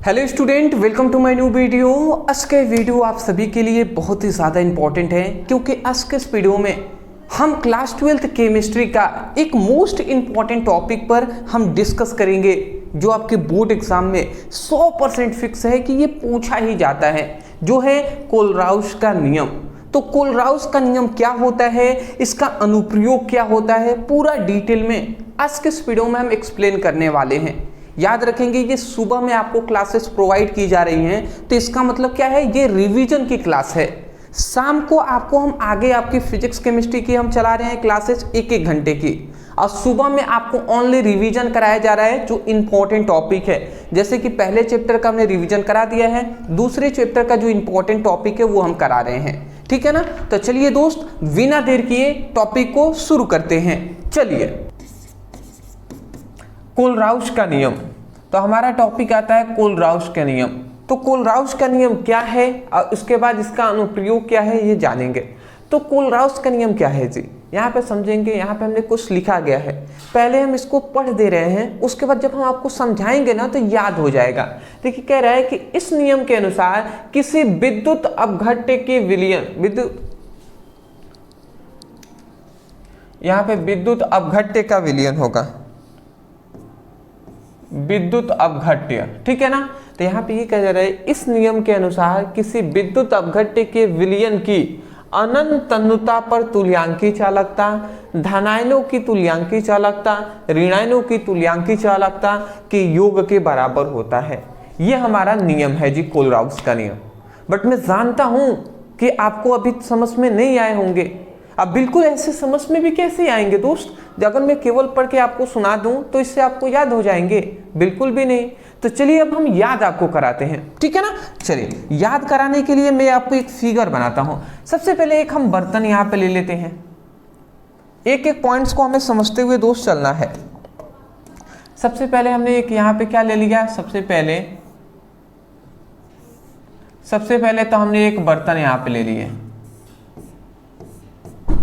Hello student, welcome to my new video. आज का video आप सभी के लिए बहुत ही ज़्यादा इंपॉर्टेंट है क्योंकि आज के इस वीडियो में हम क्लास 12th केमिस्ट्री का एक मोस्ट इम्पॉर्टेंट टॉपिक पर हम डिस्कस करेंगे जो आपके बोर्ड एग्जाम में 100% फिक्स है कि ये पूछा ही जाता है, जो है कोलराउस का नियम। तो कोलराउस का नियम क्या होता है, इसका अनुप्रयोग क्या होता है, पूरा डिटेल में आज के इस वीडियो में हम एक्सप्लेन करने वाले हैं। याद रखेंगे ये सुबह में आपको क्लासेस प्रोवाइड की जा रही हैं, तो इसका मतलब क्या है, ये रिवीजन की क्लास है। शाम को आपको हम आगे आपकी फिजिक्स केमिस्ट्री की हम चला रहे हैं क्लासेस एक घंटे की, और सुबह में आपको ओनली रिवीजन कराया जा रहा है जो इंपॉर्टेंट टॉपिक है। जैसे कि पहले चैप्टर का हमने रिवीजन करा दिया है, दूसरे चैप्टर का जो इंपॉर्टेंट टॉपिक है वो हम करा रहे हैं, ठीक है ना। तो चलिए दोस्त, बिना देर किए टॉपिक को शुरू करते हैं। चलिए, कोलराउस का नियम। तो हमारा टॉपिक आता है कोलराउस का नियम। तो कोलराउस का नियम क्या है और उसके बाद इसका अनुप्रयोग क्या है ये जानेंगे। तो कोलराउस का नियम क्या है जी, यहाँ पे समझेंगे। यहाँ पे हमने कुछ लिखा गया है, पहले हम इसको पढ़ दे रहे हैं, उसके बाद जब हम आपको समझाएंगे ना तो याद हो जाएगा। देखिए, कह रहा है कि इस नियम के अनुसार किसी विद्युत अपघट्य के विलयन, यहाँ पे विद्युत अपघट्य का विलयन होगा, विद्युत अपघट्य, ठीक है ना। तो यहाँ पे ये कहा जा रहा है, इस नियम के अनुसार किसी विद्युत अपघट्य के विलयन की अनंत तन्यता पर तुल्यांकी चालकता, धनायनों की तुल्यांकी चालकता, ऋणायनों की तुल्यांकी चालकता के योग के बराबर होता है। ये हमारा नियम है जी, कोलराउस का नियम। बट मैं जानता हूं कि आपको अभी समझ में नहीं आए होंगे। अब बिल्कुल ऐसे समझ में भी कैसे आएंगे दोस्त, अगर मैं केवल पढ़ के आपको सुना दूं तो इससे आपको याद हो जाएंगे? बिल्कुल भी नहीं। तो चलिए अब हम याद आपको कराते हैं, ठीक है ना। चलिए, याद कराने के लिए मैं आपको एक फिगर बनाता हूं। सबसे पहले एक हम बर्तन यहाँ पे ले लेते हैं, एक एक पॉइंट्स को हमें समझते हुए दोस्त चलना है। सबसे पहले हमने एक यहाँ पे क्या ले लिया, सबसे पहले तो हमने एक बर्तन यहाँ पे ले लिए,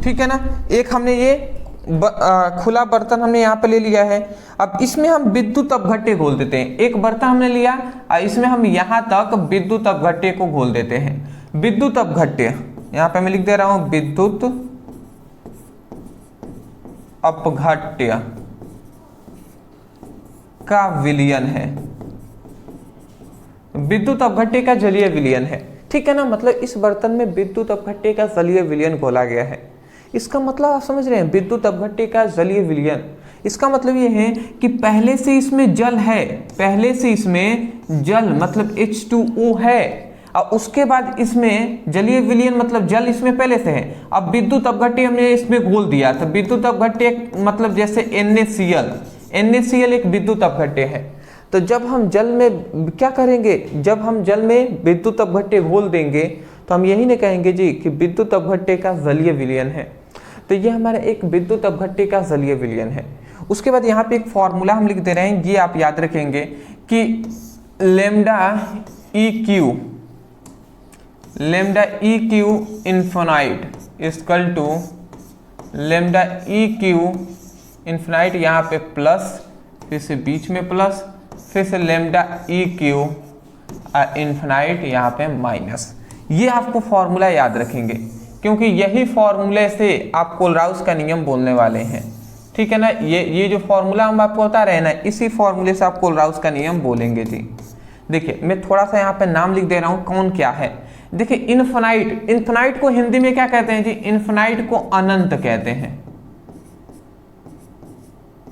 ठीक है ना। एक हमने ये खुला बर्तन हमने यहाँ पे ले लिया है। अब इसमें हम विद्युत अपघट्य घोल देते हैं। एक बर्तन हमने लिया और इसमें हम यहाँ तक विद्युत अपघट्य को घोल देते हैं। विद्युत अपघट्य यहाँ पे मैं लिख दे रहा हूं, विद्युत अपघट्य का विलयन है, विद्युत अपघट्य का जलीय विलयन है, ठीक है ना। मतलब इस बर्तन में विद्युत अपघट्य का जलीय विलयन घोला गया है। इसका मतलब आप समझ रहे हैं, विद्युत अपघट्य का जलीय विलयन। इसका मतलब ये है कि पहले से इसमें जल है, पहले से इसमें जल मतलब H2O है, और उसके बाद इसमें जलीय विलयन मतलब जल इसमें पहले से है। अब विद्युत अपघट्य हमने इसमें घोल दिया, तो विद्युत अपघट्य मतलब जैसे NaCl एक विद्युत अपघट्य है। तो जब हम जल में क्या करेंगे, जब हम जल में विद्युत अपघट्य घोल देंगे तो हम यही नहीं कहेंगे जी कि विद्युत अपघट्य का जलीय विलयन है। तो ये हमारा एक विद्युत अपघट्य का जलीय विलयन है। उसके बाद यहाँ पे एक फॉर्मूला हम लिख दे रहे हैं, ये आप याद रखेंगे कि lambda EQ infinite equal to lambda EQ infinite, यहाँ पे प्लस, फिर से बीच में प्लस, फिर से लैम्डा EQ इन्फिनाइट यहाँ पे माइनस। ये आपको फॉर्मूला याद रखेंगे क्योंकि यही फॉर्मूले से आप कोलराउस का नियम बोलने वाले हैं, ठीक है ना। ये जो फॉर्मूला हम आपको बता रहे हैं ना, इसी फॉर्मूले से आप कोलराउस का नियम बोलेंगे जी। देखिए, मैं थोड़ा सा यहाँ पे नाम लिख दे रहा हूँ, कौन क्या है। देखिए, इन्फिनाइट को हिंदी में क्या कहते हैं जी, इन्फिनाइट को अनंत कहते हैं,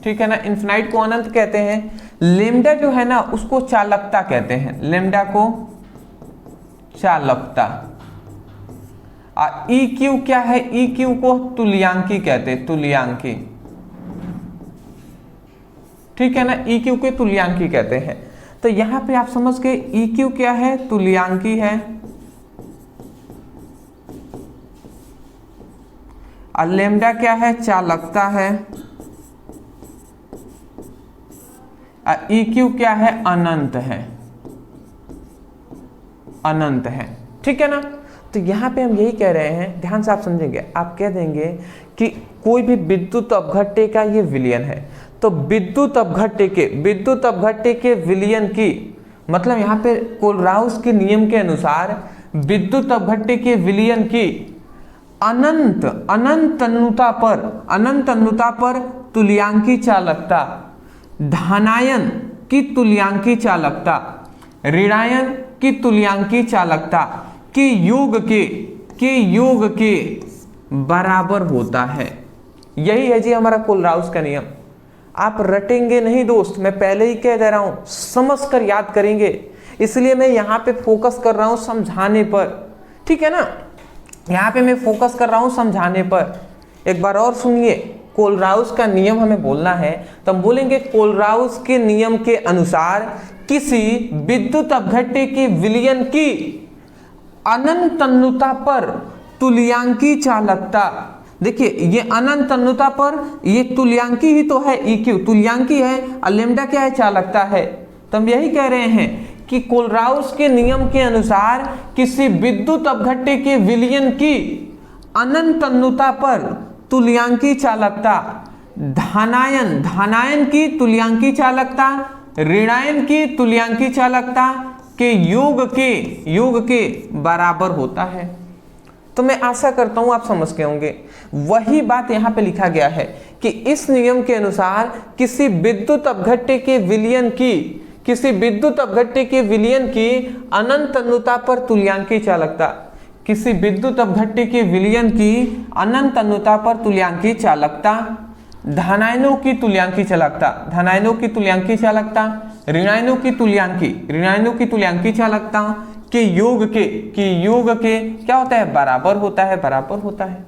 ठीक है ना। इन्फिनाइट को अनंत कहते हैं। लैम्डा जो है ना उसको चालकता कहते हैं, लैम्डा को चालकता। EQ क्या है, EQ को तुल्यांकी कहते हैं, तुल्यांकी, ठीक है ना। EQ के तुल्यांकी कहते हैं। तो यहां पे आप समझ गए EQ क्या है, तुल्यांकी है, और लैम्डा क्या है, चालकता है, और EQ क्या है, अनंत है, अनंत है, ठीक है ना। तो यहाँ पे हम यही कह रहे हैं, ध्यान से आप समझेंगे। आप कह देंगे कि कोई भी विद्युत अपघट्य का ये विलयन है, तो विद्युत अपघट्य के विलयन की मतलब यहाँ पे कोलराउस के नियम के अनुसार विद्युत अपघट्य के विलयन की अनंत तन्नुता पर तुल्यांकी चालकता, धनायन की तुल्यांकी चालकता, ऋणायन की तुल्यांकी चालकता के योग के बराबर होता है। यही है जी हमारा कोलराउस का नियम। आप रटेंगे नहीं दोस्त, मैं पहले ही कह दे रहा हूं, समझ कर याद करेंगे, इसलिए मैं यहाँ पे फोकस कर रहा हूं समझाने पर, ठीक है ना। यहाँ पे मैं फोकस कर रहा हूं समझाने पर। एक बार और सुनिए, कोलराउस का नियम हमें बोलना है तो हम बोलेंगे कोलराउस के नियम के अनुसार किसी विद्युत अपघट्य के विलयन की अनंत तन्नुता पर तुल्यांकी चालकता। देखिए ये अनंत तन्नुता पर ये तुल्यांकी ही तो है, EQ तुल्यांकी है और लेम्डा क्या है, चालकता है। तो हम यही कह रहे हैं कि कोलराउस के नियम के अनुसार किसी विद्युत अपघट्य के विलयन की अनंत तन्नुता पर तुल्यांकी चालकता, धनायन की तुल्यांकी चालकता, ऋणायन की तुल्यांकी चालकता के योग के बराबर होता है। तो मैं आशा करता हूं आप समझ गए होंगे। वही बात यहां पे लिखा गया है कि इस नियम के अनुसार किसी विद्युत अपघट्य के विलयन की अनंत तन्नुता पर तुल्यांकी चालकता, किसी विद्युत अपघट्य के विलयन की अनंत तन्नुता पर तुल्यांकी चालकता, धनायनों की तुल्यांकी चालकता, ऋणायनों की तुल्यांकी चालकता के योग के क्या होता है, बराबर होता है।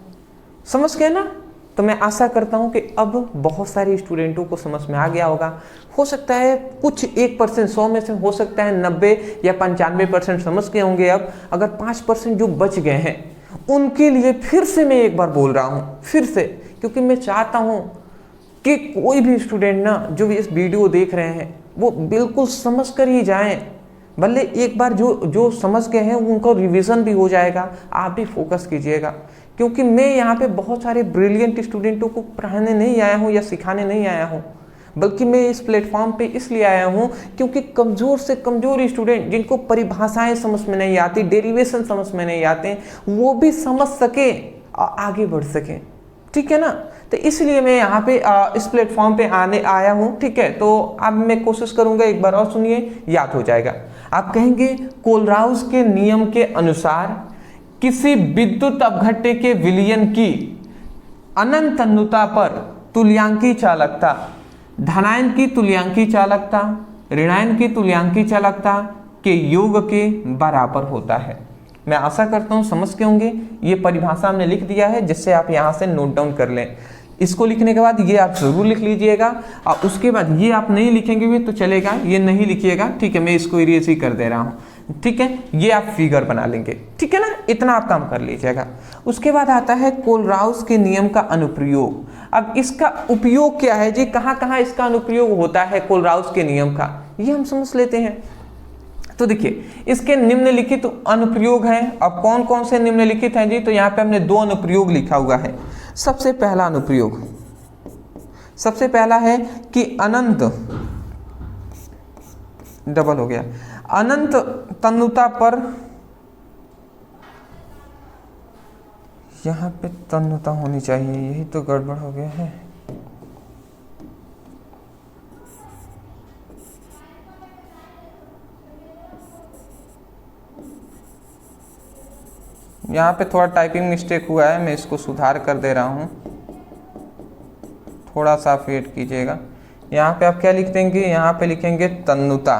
समझ गए ना। तो मैं आशा करता हूं कि अब बहुत सारे स्टूडेंटों को समझ में आ गया होगा। हो सकता है कुछ 1%, 100 में से हो सकता है 90 या 95% समझ गए होंगे। अब अगर 5% जो बच गए हैं उनके लिए फिर से मैं एक बार बोल रहा हूं, फिर से, क्योंकि मैं चाहता हूं कि कोई भी स्टूडेंट ना जो इस वीडियो देख रहे हैं वो बिल्कुल समझ कर ही जाएं। भले एक बार जो समझ गए हैं उनका रिवीजन भी हो जाएगा, आप भी फोकस कीजिएगा। क्योंकि मैं यहाँ पे बहुत सारे ब्रिलियंट स्टूडेंटों को पढ़ाने नहीं आया हूँ या सिखाने नहीं आया हूँ, बल्कि मैं इस प्लेटफॉर्म पे इसलिए आया हूँ क्योंकि कमज़ोर से कमज़ोर स्टूडेंट जिनको परिभाषाएं समझ में नहीं आती, डेरिवेशन समझ में नहीं आते, वो भी समझ सके और आगे बढ़ सके, ठीक है ना। तो इसलिए मैं यहाँ पे इस प्लेटफॉर्म पे आया हूँ, ठीक है। तो अब मैं कोशिश करूँगा, एक बार और सुनिए, याद हो जाएगा। आप कहेंगे कोलराउस के नियम के अनुसार किसी विद्युत अपघट्य के विलयन की अनंत तन्नुता पर तुल्यांकी चालकता, धनायन की तुल्यांकी चालकता, ऋणायन की तुल्यांकी चालकता के योग के बराबर होता है। मैं आशा करता हूं समझ के होंगे। ये परिभाषा हमने लिख दिया है जिससे आप यहां से नोट डाउन कर लें। इसको लिखने के बाद ये आप जरूर लिख लीजिएगा और उसके बाद ये आप नहीं लिखेंगे भी तो चलेगा, ये नहीं लिखिएगा, ठीक है। मैं इसको इरेज ही कर दे रहा हूँ, ठीक है। ये आप फिगर बना लेंगे, ठीक है ना। इतना आप काम कर लीजिएगा। उसके बाद आता है कोलराउस के नियम का अनुप्रयोग। अब इसका उपयोग क्या है जी, कहाँ कहाँ इसका अनुप्रयोग होता है कोलराउस के नियम का, ये हम समझ लेते हैं। तो देखिए इसके निम्नलिखित अनुप्रयोग हैं। अब कौन कौन से निम्नलिखित हैं जी, तो यहाँ पे हमने 2 अनुप्रयोग लिखा हुआ है। सबसे पहला अनुप्रयोग, सबसे पहला है कि अनंत, डबल हो गया, अनंत तन्नुता पर, यहाँ पे तन्नुता होनी चाहिए, यही तो गड़बड़ हो गया है। यहाँ पे थोड़ा टाइपिंग मिस्टेक हुआ है, मैं इसको सुधार कर दे रहा हूँ, थोड़ा सा वेट कीजिएगा। यहाँ पे आप क्या लिख देंगे, यहाँ पे लिखेंगे तन्नुता,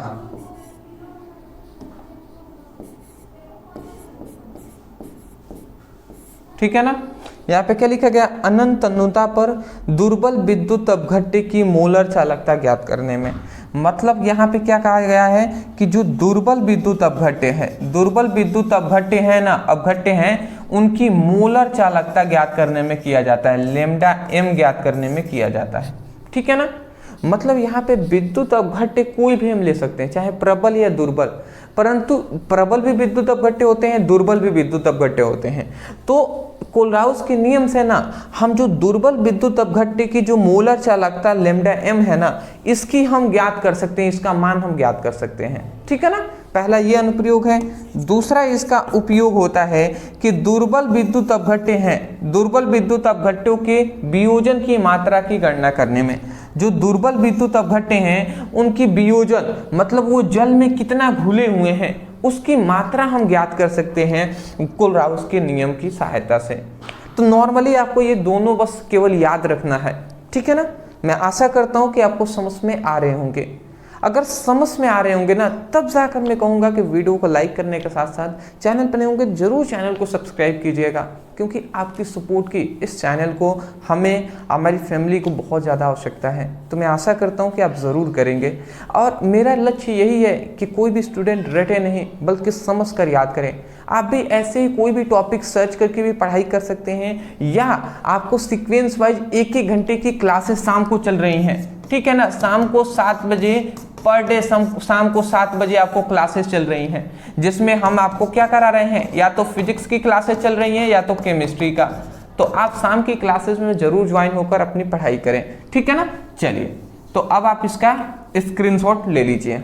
ठीक है ना। यहाँ पे क्या लिखा गया, अनंत तन्नुता पर दुर्बल विद्युत अपघट्य की मोलर चालकता ज्ञात करने में। मतलब यहाँ पे क्या कहा गया है कि जो दुर्बल विद्युत अपघट्य है, दुर्बल विद्युत अपघट्य है ना, अपघट्य हैं, उनकी मोलर चालकता ज्ञात करने में किया जाता है, लेम्डा एम ज्ञात करने में किया जाता है, ठीक है ना। मतलब यहाँ पे विद्युत अपघट्य कोई भी हम ले सकते हैं, चाहे प्रबल या दुर्बल, परंतु प्रबल भी विद्युत अपघट्य होते हैं, दुर्बल भी विद्युत अपघट्य होते हैं। तो कोलराउस के नियम से ना हम जो दुर्बल विद्युत अपघट्य की जो मोलर चालकता लैम्डा m है ना, इसकी हम ज्ञात कर सकते हैं, इसका मान हम ज्ञात कर सकते हैं। ठीक है ना, पहला ये अनुप्रयोग है। दूसरा इसका उपयोग होता है कि दुर्बल विद्युत अपघट्य हैं, दुर्बल विद्युत अपघट्यों के वियोजन की मात्रा की गणना करने में। जो दुर्बल विद्युत अपघट्य हैं उनकी वियोजन मतलब वो जल में कितना घुले हुए हैं उसकी मात्रा हम ज्ञात कर सकते हैं कोलराउस के नियम की सहायता से। तो नॉर्मली आपको ये दोनों बस केवल याद रखना है। ठीक है ना, मैं आशा करता हूं कि आपको समझ में आ रहे होंगे। अगर समझ में आ रहे होंगे ना, तब जाकर मैं कहूँगा कि वीडियो को लाइक करने के साथ साथ चैनल पर नए होंगे जरूर चैनल को सब्सक्राइब कीजिएगा, क्योंकि आपकी सपोर्ट की इस चैनल को हमें, हमारी फैमिली को बहुत ज़्यादा आवश्यकता है। तो मैं आशा करता हूँ कि आप ज़रूर करेंगे। और मेरा लक्ष्य यही है कि कोई भी स्टूडेंट रटे नहीं बल्कि समझ कर याद करें। आप भी ऐसे ही कोई भी टॉपिक सर्च करके भी पढ़ाई कर सकते हैं, या आपको सीक्वेंस वाइज एक एक घंटे की क्लासेस शाम को चल रही हैं। ठीक है ना, शाम को 7 बजे पर डे, शाम को 7 बजे आपको क्लासेस चल रही हैं, जिसमें हम आपको क्या करा रहे हैं, या तो फिजिक्स की क्लासेस चल रही हैं या तो केमिस्ट्री का। तो आप शाम की क्लासेस में जरूर ज्वाइन होकर अपनी पढ़ाई करें। ठीक है ना, चलिए तो अब आप इसका स्क्रीनशॉट ले लीजिए।